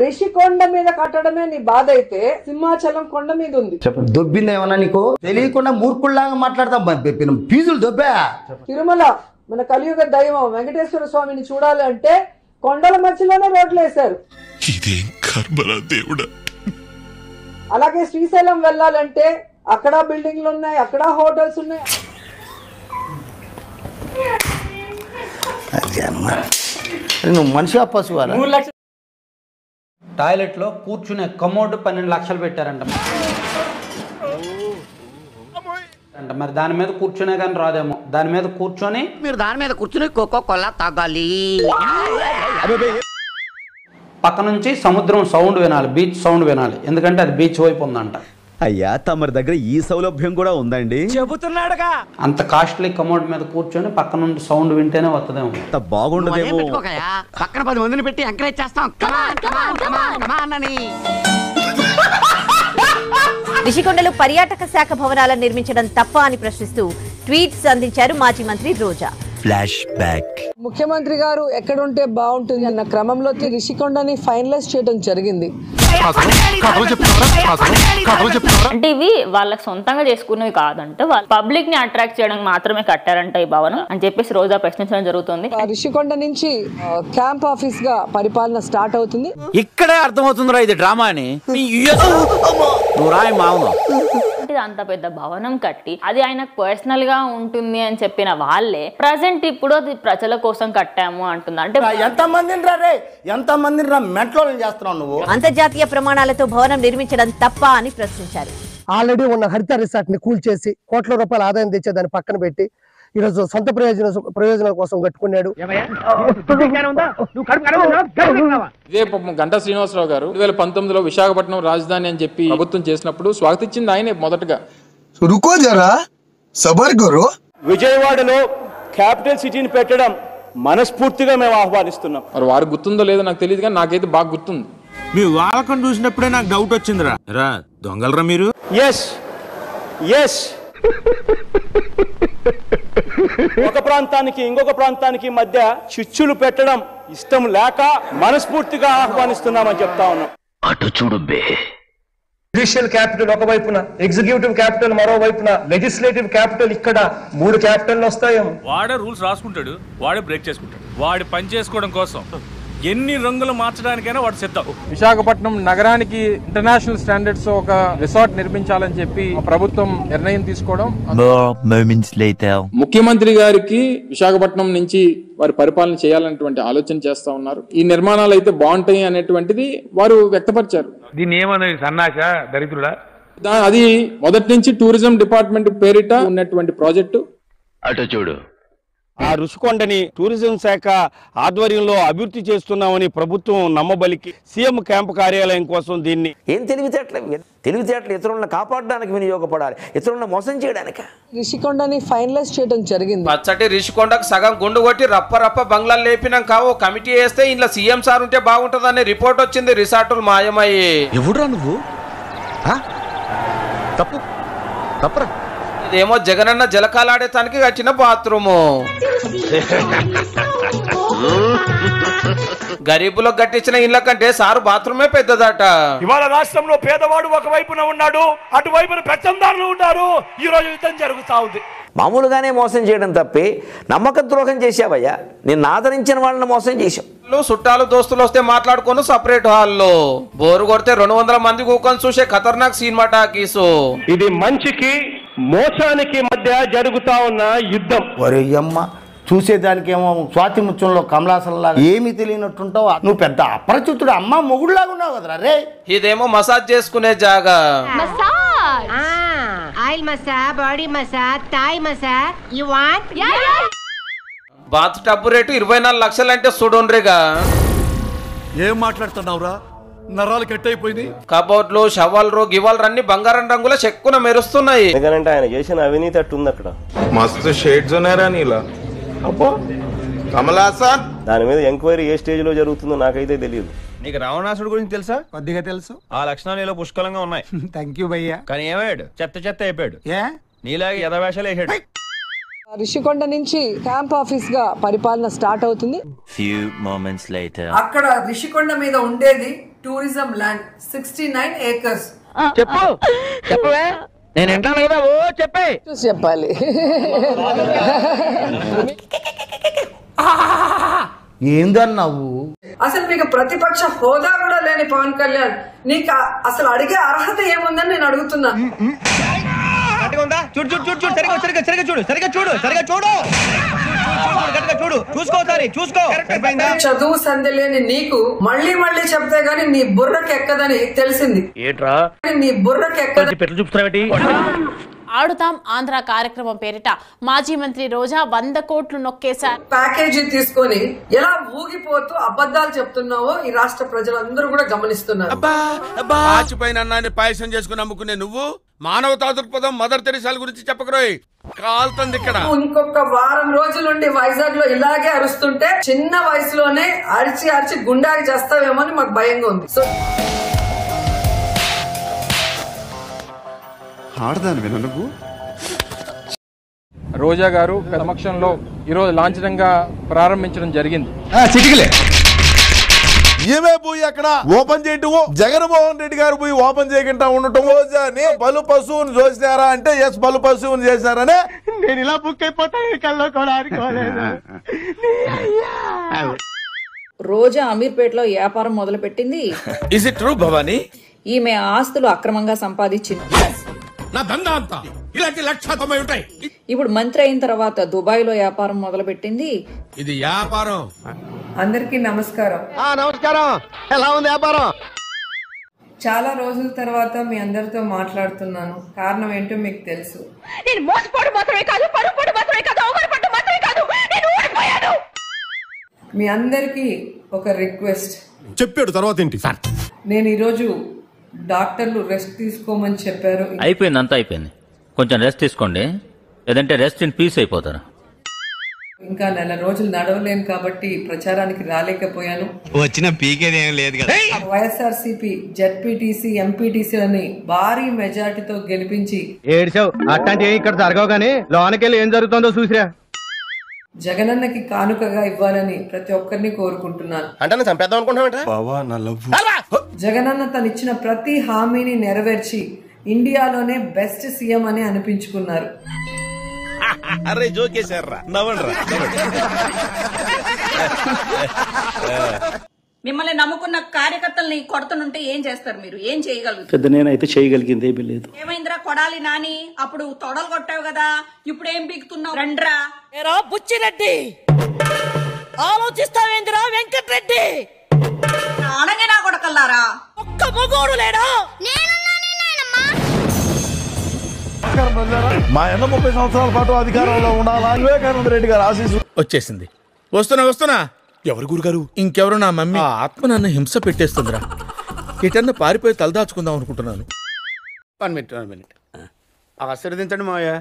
రిషికొండ మీద కట్టడమే నీ బాధ అయితే సింహాచలం కొండ మీద ఉంది. దొబ్బింది ఏమన్నా నీకు తెలియకుండా మూర్ఖుల్లాగా మాట్లాడతాం. ఫీజులు దొబ్బా. తిరుమల మన కలియుగ దైవం వెంకటేశ్వర స్వామిని చూడాలి అంటే కొండల మధ్యలోనే రోడ్లు వేశారు. అలాగే శ్రీశైలం వెళ్ళాలంటే అక్కడ బిల్డింగ్లు ఉన్నాయి, అక్కడ హోటల్స్ ఉన్నాయి. నువ్వు మనిషి పశువాలా? టాయిలెట్ లో కూర్చునే కమోడ్ 12 లక్షలు పెట్టారంట. మరి దాని మీద కూర్చునే కానీ రాదేమో. దాని మీద కూర్చొని మీరు దాని మీద కూర్చుని కోకో కోలా తాగాలి. పక్క నుంచి సముద్రం సౌండ్ వినాలి, బీచ్ సౌండ్ వినాలి. ఎందుకంటే అది బీచ్ వైపు ఉందంట. అయ్యా తమరి దగ్గర ఈ సౌలభ్యం కూడా ఉందండి చెబుతున్నాడుగా. అంత కాస్ట్లీ కమోడ్ మీద కూర్చొని పక్క నుండి సౌండ్ వింటేనే వస్తుందేమో. బాగుండదేమో. పక్కన 10 మందిని పెట్టి ఎంకరేజ్ చేస్తాం. రిషికొండలో పర్యాటక శాఖ భవనాలను నిర్మించడం తప్ప అని ప్రశ్నిస్తూ ట్వీట్స్ అందించారు మాజీ మంత్రి రోజా. Flash back. ముఖ్యమంత్రి గారు ఎక్కడుంటే బాగుంటుంది అన్న క్రమంలో రిషికొండని ఫైనలైజ్ చేయడం జరిగింది. అంటే ఇవి వాళ్ళకి సొంతంగా చేసుకునేవి కాదంటే వాళ్ళు పబ్లిక్ ని అట్రాక్ట్ చేయడానికి మాత్రమే కట్టారంట ఈ భవనం అని చెప్పేసి రోజా ప్రశ్నించడం జరుగుతుంది. రిషికొండ నుంచి క్యాంప్ ఆఫీస్ గా పరిపాలన స్టార్ట్ అవుతుంది. ఇక్కడే అర్థమవుతుందిరా ఇది డ్రామా అని. అంత పెద్ద భవనం కట్టి అది ఆయనకు పర్సనల్ గా ఉంటుంది అని చెప్పిన వాళ్ళే ప్రజెంట్ ఇప్పుడు అది ప్రజల కోసం కట్టాము అంటుంది. అంటే ఎంతమందిని మెట్లో చేస్తున్నావు నువ్వు? అంతర్జాతీయ ప్రమాణాలతో భవనం నిర్మించడం తప్ప అని ప్రశ్నించారు. ఆల్రెడీ ఉన్న హరిత రిసార్ట్ ని కూల్చేసి కోట్ల రూపాయల ఆదాయం తెచ్చేదాన్ని పక్కన పెట్టి ఈరోజు సొంత ప్రయోజనాల కోసం కట్టుకున్నాడు. ఇదే గంటా శ్రీనివాసరావు గారు 2019లో విశాఖపట్నం రాజధాని అని చెప్పి ప్రభుత్వం చేసినప్పుడు స్వాగతించింది ఆయనే మొదటగా. విజయవాడలో క్యాపిటల్ సిటీని పెట్టడం మనస్ఫూర్తిగా మేము ఆహ్వానిస్తున్నాం. మరి వారికి గుర్తుందో లేదో నాకు తెలియదు, కానీ నాకైతే బాగా గుర్తుంది. మీ వాలకం చూసినప్పుడే నాకు డౌట్ వచ్చిందిరా. రా దొంగలరా మీరు? ఎస్ ఎస్ ఒక ప్రాంతానికి ఇంకొక ప్రాంతానికి మధ్య చిచ్చులు పెట్టడం ఇష్టం లేక మనస్ఫూర్తిగా ఆహ్వానిస్తున్నామని చెప్తా ఉన్నాం. అటు చూడు బే. జ్యుడిషియల్ క్యాపిటల్ ఒకవైపున, ఎగ్జిక్యూటివ్ క్యాపిటల్ మరోవైపున, లెజిస్లేటివ్ క్యాపిటల్ ఇక్కడ 3 క్యాపిటల్ వస్తాయేమో. వాడే రూల్స్ రాసుకుంటాడు, వాడే బ్రేక్ చేసుకుంటాడు. వాడి పని చేసుకోవడం కోసం ఎన్ని రంగులు మార్చడానికైనా వాడు సిద్ధం. విశాఖపట్నం నగరానికి ఇంటర్నేషనల్ స్టాండర్డ్స్ ఒక రిసార్ట్ నిర్మించాలని చెప్పి ప్రభుత్వం నిర్ణయం తీసుకోవడం. ముఖ్యమంత్రి గారికి విశాఖపట్నం నుంచి వారి పరిపాలన చేయాలనేటువంటి ఆలోచన చేస్తా ఉన్నారు. ఈ నిర్మాణాలు అయితే బాగుంటాయి అనేటువంటిది వారు వ్యక్తపరిచారు. దీన్ని ఏమన్నది సన్నాస దరిద్రుడా? అది మొదటి నుంచి టూరిజం డిపార్ట్మెంట్ పేరిట ఉన్నటువంటి ప్రాజెక్టు. అటు చూడు. ఆ రుషికొండని టూరిజం శాఖ ఆధ్వర్యంలో అభివృద్ధి చేస్తున్నామని ప్రభుత్వం నమ్మబలికి సీఎం క్యాంపు కార్యాలయం కోసం దీన్ని ఏం తెలివితేటలు ఇతరులను కాపాడడానికి వినియోగపడాలి, ఇతరులను మోసం చేయడానికి. రిషికొండని ఫైనలైజ్ చేయడం జరిగింది. పచ్చటి రిషికొండకు సగం గుండు కొట్టి రప్ప బంగ్లాలు లేపినాక ఓ కమిటీ వేస్తే ఇంట్లో సీఎం సార్ ఉంటే బాగుంటుందనే రిపోర్ట్ వచ్చింది. రిసార్టులు మాయమయ్యి. ఎవడురా నువ్వు? తప్పరా? ఇదేమో జగనన్న జలకాలాడేతానికి కట్టిన బాత్రూము. గరీబులకు కట్టించిన ఇళ్ల కంటే సారు బాత్రూమే పెద్దదట. ఇవాళ రాష్ట్రంలో పేదవాడు ఒకవైపున ఉన్నాడు, అటువైపున పెత్తందారులు ఉన్నారు. ఈ రోజు యుద్ధం జరుగుతా ఉంది. మామూలుగానే మోసం చేయడం తప్పి నమ్మక ద్రోహం చేసావయ్యా. నిన్ను ఆదరించిన వాళ్ళని మోసం చేశావు. చుట్టాలు దోస్తులు వస్తే మాట్లాడుకుని సపరేట్ హాల్లో బోరు కొడితే 200 మంది కూకొని చూసే ఖతర్నాక్ సినిమా టాకీసు. ఇది మంచికి మోసానికి మధ్య జరుగుతా ఉన్న యుద్ధం. ఒరే అమ్మ, చూసేదానికేమో స్వాతి ముత్యంలో కమలాసంలాగా ఏమీ తెలియనట్టుంటావు. నువ్వు పెద్ద అపరిచితుడు అమ్మ మొగుడులాగా ఉన్నావు కదరా రే. ఇదేమో మసాజ్ చేసుకునే జాగా. Oil massage, body massage, Thai massage. You want? Bath tub rate 24 లక్షలు అంటే చూడుండ్రిగా. ఏం మాట్లాడుతున్నావురా? నరాలు కట్ అయిపోయింది. కబోర్డ్లు, షవల్లు, గివల్లు అన్ని బంగారం రంగుల చెక్కున మెరుస్తున్నాయి. ఎందుకంటే ఆయన చేసిన అవినీతి అట్టు ఉంది అక్కడ. మస్తు షేడ్స్ ఉన్నారా నీలా? అబ్బో కమలాసన్. దాని మీద ఎంక్వైరీ ఏ స్టేజ్ లో జరుగుతుందో నాకైతే తెలియదు. నీకు రావణాసుడు గురించి తెలుసా? కొద్దిగా తెలుసు. ఆ లక్షణాలు నీలో పుష్కలంగా ఉన్నాయి. థ్యాంక్ యూ భయ్యా. కానీ ఏమయ్యాడు? చెత్త అయిపోయాడు. నీలాగే యథావేషాలు వేసాడు. రిషికొండ నుంచి క్యాంప్ ఆఫీస్ గా పరిపాలన స్టార్ట్ అవుతుంది. Few moments later. అక్కడ రిషికొండ మీద ఉండేది టూరిజం ల్యాండ్ 69 acres. చెప్పు చెప్పవే నేను వింటాను కదా ఓ చెప్పే చూసి చెప్పాలి. ఏందన్నావు? అసలు మీకు ప్రతిపక్ష హోదా కూడా లేని పవన్ కళ్యాణ్ నీకు అసలు అడిగే అర్హత ఏముందని నేను అడుగుతున్నాను. చూడు చూడు చూడు చూడు సరిగా సరిగా సరిగా చూడు సరిగా చూడు సరిగా చూడు చూడు చూసుకోసారి చూసుకో. చదువు సంధి లేని నీకు మళ్ళీ మళ్ళీ చెప్తే గానీ నీ బుర్రకి ఎక్కదని తెలిసింది. ఏట్రా నీ బుర్రకి ఎక్కదని పెట్లు చూపుతావేటి? ఆడుతాం ఆంధ్ర కార్యక్రమం పేరిట మాజీ మంత్రి రోజా 100 కోట్లు నొక్కేశారు. ప్యాకేజీ తీసుకొని ఎలా ఊగిపోతూ అబద్ధాలు చెప్తున్నావో ఈ రాష్ట్ర ప్రజలందరూ కూడా గమనిస్తున్నారు. పాచిపోయిన పాయసం చేసుకుని అమ్ముకునే నువ్వు మానవతా దృక్పథం మదర్ తెరిసాల గురించి చెప్పకరోయ్. కాల్తుంది ఇక్కడ. ఇంకొక వారం రోజులుండి వైజాగ్ లో ఇలాగే అరుస్తుంటే చిన్న వయసులోనే అరిచి అరిచి గుండాకి చేస్తావేమో అని మాకు భయంగా ఉంది. సో ఆడదాని నువ్వు. రోజా గారు సమక్షంలో ఈరోజు లాంఛనంగా ప్రారంభించడం జరిగింది. ఏమే పోయి అక్కడ ఓపెన్ చేయటం, జగన్మోహన్ రెడ్డి గారు పోయి ఓపెన్ చేయకుండా ఉండటం. రోజాని బలు పశువుని చూసినారా అంటే ఎస్ బలు పశువుని చేశారనే నేను ఇలా బుక్ అయిపోతాను కల్లో కూడా ఆడుకోలేదు. రోజా అమీర్పేటలో వ్యాపారం మొదలు పెట్టింది. Is it true Bhavani? ఈమె ఆస్తులు అక్రమంగా సంపాదించింది. నా దందా అంతా ఇలాంటి 1,90,000 ఉంటాయి. ఇప్పుడు మంత్రి అయిన తర్వాత దుబాయ్ లో వ్యాపారం మొదలు పెట్టింది. ఇది వ్యాపారం. అందరికీ నమస్కారం. నమస్కారం. ఎలా ఉంది వ్యాపారం? చాలా రోజుల తర్వాత మీ అందరితో మాట్లాడుతున్నాను. కారణం ఏంటో మీకు తెలుసు. నేను మోసపోవడం మాత్రమే కాదు, పరుపుడు మాత్రమే కాదు, అవమానపడడం మాత్రమే కాదు, నేను ఓడిపోయాను. మీ అందరికీ ఒక రిక్వెస్ట్. చెప్పాడు తర్వాత ఏంటి? నేను ఈరోజు డాక్టర్లు రెస్ట్ తీసుకోమని చెప్పారు. అయిపోయింది, అంతా అయిపోయింది. కొంచెం రెస్ట్ తీసుకోండి, లేదంటే రెస్ట్ ఇన్ పీస్ అయిపోతారు. ఇంకా 4 రోజులు నడవలేను కాబట్టి ప్రచారానికి రాలేకపోయాను. వచ్చిన పీకేదేం లేదు కదా. వైఎస్ఆర్సీపీ జెడ్పీటీసీ ఎంపీటీసీలని భారీ మెజార్టీతో గెలిపించి ఏడ్చావు అట్లాంటి ఇక్కడ జరగవు కానీ లోనకెళ్ళి ఏం జరుగుతుందో చూసిరా. జగనన్నకి కానుకగా ఇవ్వాలని ప్రతి ఒక్కరిని కోరుకుంటున్నాను. అంటే చంపేద్దాం అనుకుంటున్నావు. జగనన్న తను ఇచ్చిన ప్రతి హామీని నెరవేర్చి ఇండియాలోనే బెస్ట్ సీఎం అని అనిపించుకున్నారు. అరే జోకేశారా, నవ్వండ్రా. మిమ్మల్ని నమ్ముకున్న కార్యకర్తల్ని కొడుతుంటే ఏం చేస్తారు మీరు? ఏం చేయగలుగుతారు? పెద్ద నేనైతే చేయగలిగింది ఏమీ లేదు. ఏమైందిరా కొడాలి నాని? అప్పుడు తొడలు కొట్టావు కదా, ఇప్పుడు ఏం పీకుతున్నావు? రండ్రా. ఏరా బుచ్చిరెడ్డి, ఆలోచిస్తావేందిరా వెంకటరెడ్డి? అనగా నా కొడకల్లారా, ఒక్క మొగోడు లేడా? మా అన్న 30 సంవత్సరాల పాటు అధికారంలో ఉండాలా వివేకానంద రెడ్డి గారు ఆశీస్సు. వచ్చేసింది. వస్తున్నా. ఎవరు గురుగారు? ఇంకెవరు? నా మమ్మీ. ఆత్మ నన్ను హింస పెట్టేస్తుందిరా. ఎటన్నా పారిపోయి తలదాచుకుందాం అనుకుంటున్నాను. 1 minute. ఆశీర్వదించండి మావయ్య.